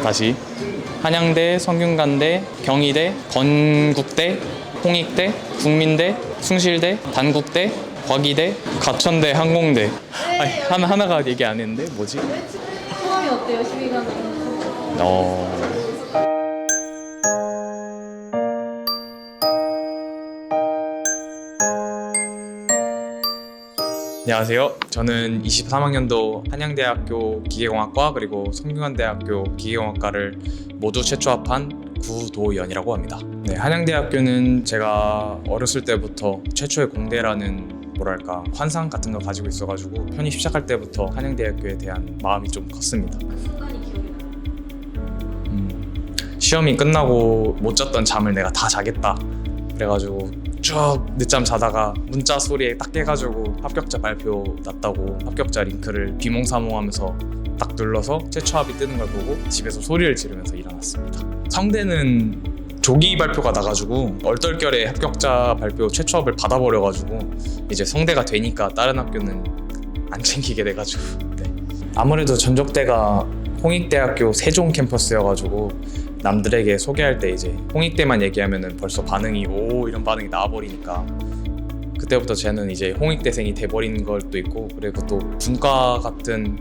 다시 한양대, 성균관대, 경희대, 건국대, 홍익대, 국민대, 숭실대, 단국대, 과기대, 가천대, 항공대. 아니, 하나가 얘기 안 했는데 뭐지? 소감이 어때요? 12강. 안녕하세요. 저는 23학년도 한양대학교 기계공학과 그리고 성균관대학교 기계공학과를 모두 재취합한 구도연이라고 합니다. 네, 한양대학교는 제가 어렸을 때부터 최초의 공대라는 뭐랄까 환상 같은 걸 가지고 있어가지고 편입 시작할 때부터 한양대학교에 대한 마음이 좀 컸습니다. 순간이 기억이 나요. 시험이 끝나고 못 잤던 잠을 내가 다 자겠다 그래가지고 쭉 늦잠 자다가 문자 소리에 딱 깨가지고 합격자 발표 났다고 합격자 링크를 비몽사몽하면서 딱 눌러서 최초합이 뜨는 걸 보고 집에서 소리를 지르면서 일어났습니다. 성대는 조기 발표가 나가지고 얼떨결에 합격자 발표 최초합을 받아버려가지고 이제 성대가 되니까 다른 학교는 안 챙기게 돼가지고 네. 아무래도 전적대가 홍익대학교 세종 캠퍼스여가지고 남들에게 소개할 때 이제 홍익대만 얘기하면은 벌써 반응이 오 이런 반응이 나와버리니까 그때부터 저는 이제 홍익대생이 돼버린 것도 있고 그리고 또 분과 같은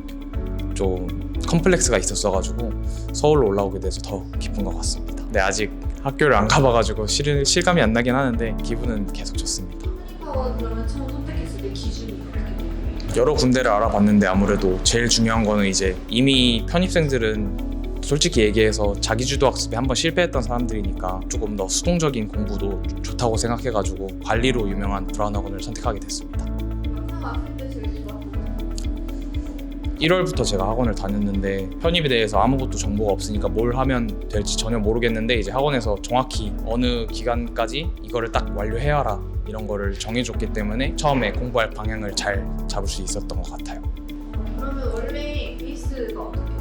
좀 컴플렉스가 있었어가지고 서울로 올라오게 돼서 더 기쁜 것 같습니다. 네, 아직 학교를 안 가봐가지고 실감이 안 나긴 하는데 기분은 계속 좋습니다. 학원 그러면 처음 선택했을 때 기준이 어떻게 돼요? 여러 군데를 알아봤는데 아무래도 제일 중요한 거는 이제 이미 편입생들은 솔직히 얘기해서 자기주도 학습에 한번 실패했던 사람들이니까 조금 더 수동적인 공부도 좋다고 생각해가지고 관리로 유명한 브라운 학원을 선택하게 됐습니다. 영상 왔을 때 제일 좋았던 거 1월부터 제가 학원을 다녔는데 편입에 대해서 아무것도 정보가 없으니까 뭘 하면 될지 전혀 모르겠는데 이제 학원에서 정확히 어느 기간까지 이거를 딱 완료해야 하라 이런 거를 정해줬기 때문에 처음에 공부할 방향을 잘 잡을 수 있었던 것 같아요. 그러면 원래 베이스가 어떻게 돼요?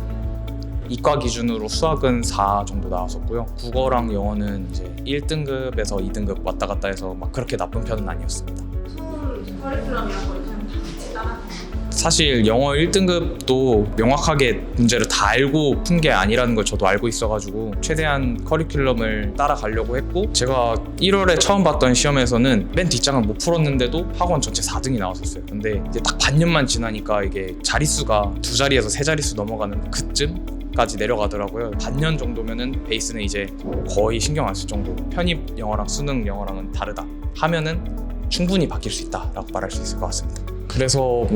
이과 기준으로 수학은 4 정도 나왔었고요. 국어랑 영어는 이제 1등급에서 2등급 왔다 갔다 해서 막 그렇게 나쁜 편은 아니었습니다. 서울 커리큘럼이랑 거의 그냥 다 같이 따라가요. 사실 영어 1등급도 명확하게 문제를 다 알고 푼 게 아니라는 걸 저도 알고 있어가지고 최대한 커리큘럼을 따라가려고 했고 제가 1월에 처음 봤던 시험에서는 맨 뒷장을 못 풀었는데도 학원 전체 4등이 나왔었어요. 근데 이제 딱 반년만 지나니까 이게 자릿수가 2자리에서 3자릿수 넘어가는 그쯤 까지 내려가더라고요. 반년 정도면은 베이스는 이제 거의 신경 안 쓸 정도. 편입 영어랑 수능 영어랑은 다르다 하면은 충분히 바뀔 수 있다라고 말할 수 있을 것 같습니다. 그래서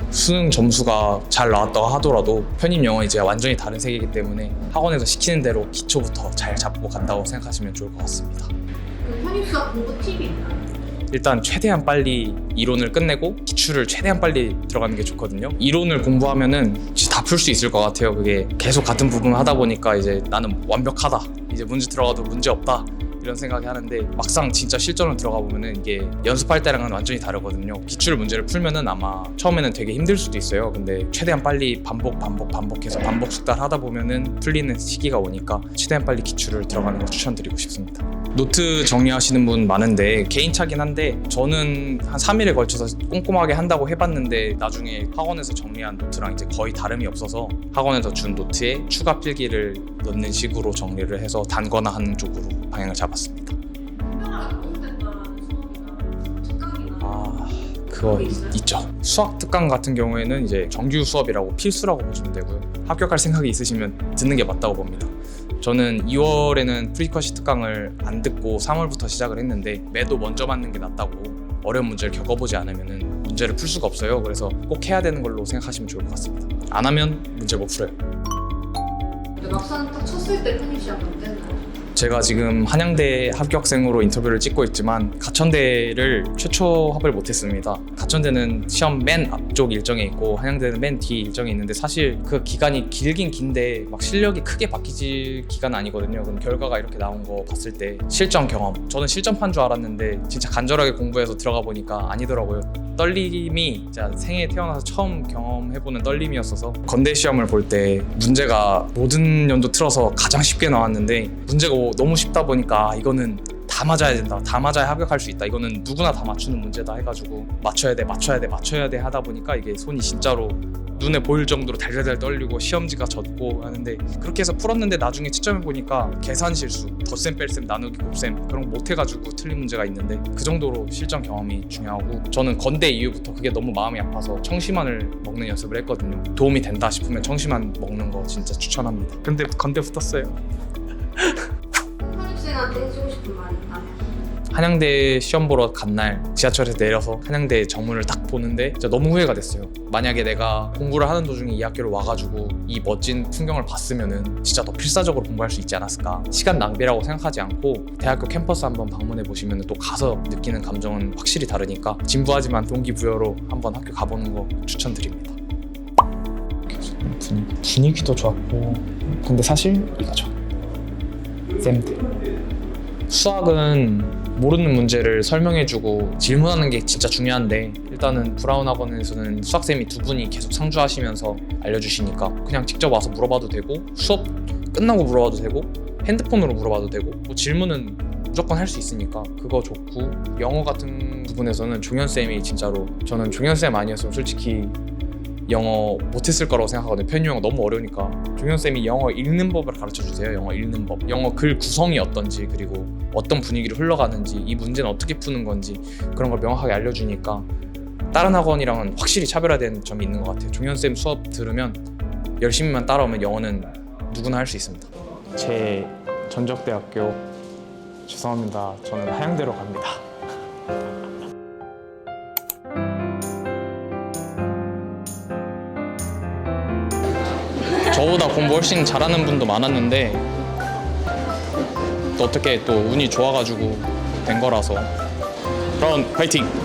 수능 점수가 잘 나왔다고 하더라도 편입 영어는 이제 완전히 다른 세계이기 때문에 학원에서 시키는 대로 기초부터 잘 잡고 간다고 생각하시면 좋을 것 같습니다. 그 편입수학 공부 팁이 있나요? 일단 최대한 빨리 이론을 끝내고 기출을 최대한 빨리 들어가는 게 좋거든요. 이론을 공부하면은 다 풀 수 있을 것 같아요. 그게 계속 같은 부분을 하다 보니까 이제 나는 완벽하다. 이제 문제 들어가도 문제 없다. 이런 생각이 하는데 막상 진짜 실전으로 들어가 보면은 이게 연습할 때랑은 완전히 다르거든요. 기출 문제를 풀면은 아마 처음에는 되게 힘들 수도 있어요. 근데 최대한 빨리 반복해서 반복 숙달하다 보면은 풀리는 시기가 오니까 최대한 빨리 기출을 들어가는 걸 추천드리고 싶습니다. 노트 정리하시는 분 많은데 개인차긴 한데 저는 한 3일에 걸쳐서 꼼꼼하게 한다고 해봤는데 나중에 학원에서 정리한 노트랑 이제 거의 다름이 없어서 학원에서 준 노트에 추가 필기를 넣는 식으로 정리를 해서 단거나 하는 쪽으로 방향을 잡았습니다. 특강이랑 공부됐다라는 수업이나 특강이나 그거 있어요? 있죠. 수학 특강 같은 경우에는 이제 정규 수업이라고 필수라고 보시면 되고요. 합격할 생각이 있으시면 듣는 게 맞다고 봅니다. 저는 2월에는 프리쿼시 특강을 안 듣고 3월부터 시작을 했는데 매도 먼저 맞는 게 낫다고 어려운 문제를 겪어보지 않으면 문제를 풀 수가 없어요. 그래서 꼭 해야 되는 걸로 생각하시면 좋을 것 같습니다. 안 하면 문제 못 풀어요. 근데 막상 딱 쳤을 때 편입 시합 어땠나요? 제가 지금 한양대 합격생으로 인터뷰를 찍고 있지만 가천대를 최초 합을 못했습니다. 가천대는 시험 맨 앞쪽 일정에 있고 한양대는 맨 뒤 일정에 있는데 사실 그 기간이 길긴 긴데 막 실력이 크게 바뀌질 기간은 아니거든요. 그럼 결과가 이렇게 나온 거 봤을 때 실전 경험, 저는 실전판 줄 알았는데 진짜 간절하게 공부해서 들어가 보니까 아니더라고요. 떨림이 진짜 생애 태어나서 처음 경험해보는 떨림이었어서 건대 시험을 볼 때 문제가 모든 연도 틀어서 가장 쉽게 나왔는데 문제가 너무 쉽다 보니까 이거는 다 맞아야 된다, 다 맞아야 합격할 수 있다, 이거는 누구나 다 맞추는 문제다 해가지고 맞춰야 돼 하다 보니까 이게 손이 진짜로 눈에 보일 정도로 달달달 떨리고 시험지가 젖고 하는데 그렇게 해서 풀었는데 나중에 채점해 보니까 계산 실수, 덧셈 뺄셈 나누기 곱셈 그런 거 못해가지고 틀린 문제가 있는데 그 정도로 실전 경험이 중요하고 저는 건대 이후부터 그게 너무 마음이 아파서 청심환을 먹는 연습을 했거든요. 도움이 된다 싶으면 청심환 먹는 거 진짜 추천합니다. 근데 건대 붙었어요. 신입생한테 해주고 싶은 말이 있다면? 한양대 시험 보러 간 날 지하철에서 내려서 한양대 정문을 딱 보는데 진짜 너무 후회가 됐어요. 만약에 내가 공부를 하는 도중에 이 학교를 와가지고 이 멋진 풍경을 봤으면은 진짜 더 필사적으로 공부할 수 있지 않았을까. 시간 낭비라고 생각하지 않고 대학교 캠퍼스 한번 방문해 보시면 또 가서 느끼는 감정은 확실히 다르니까 진부하지만 동기부여로 한번 학교 가보는 거 추천드립니다. 분위기도 좋았고 근데 사실 이거죠. 쌤들 수학은 모르는 문제를 설명해주고 질문하는 게 진짜 중요한데 일단은 브라운 학원에서는 수학쌤이 두 분이 계속 상주하시면서 알려주시니까 그냥 직접 와서 물어봐도 되고 수업 끝나고 물어봐도 되고 핸드폰으로 물어봐도 되고 뭐 질문은 무조건 할 수 있으니까 그거 좋고 영어 같은 부분에서는 종현쌤이 진짜로 저는 종현쌤 아니었으면 솔직히 영어 못했을 거라고 생각하거든요. 편유 영어 너무 어려우니까 종현쌤이 영어 읽는 법을 가르쳐주세요. 영어 읽는 법, 영어 글 구성이 어떤지 그리고 어떤 분위기로 흘러가는지 이 문제는 어떻게 푸는 건지 그런 걸 명확하게 알려주니까 다른 학원이랑은 확실히 차별화된 점이 있는 것 같아요. 종현쌤 수업 들으면 열심히만 따라오면 영어는 누구나 할 수 있습니다. 제 전적대학교 죄송합니다. 저는 하양대로 갑니다. 저보다 공부 훨씬 잘하는 분도 많았는데 또 어떻게 또 운이 좋아가지고 된 거라서 브라운 파이팅!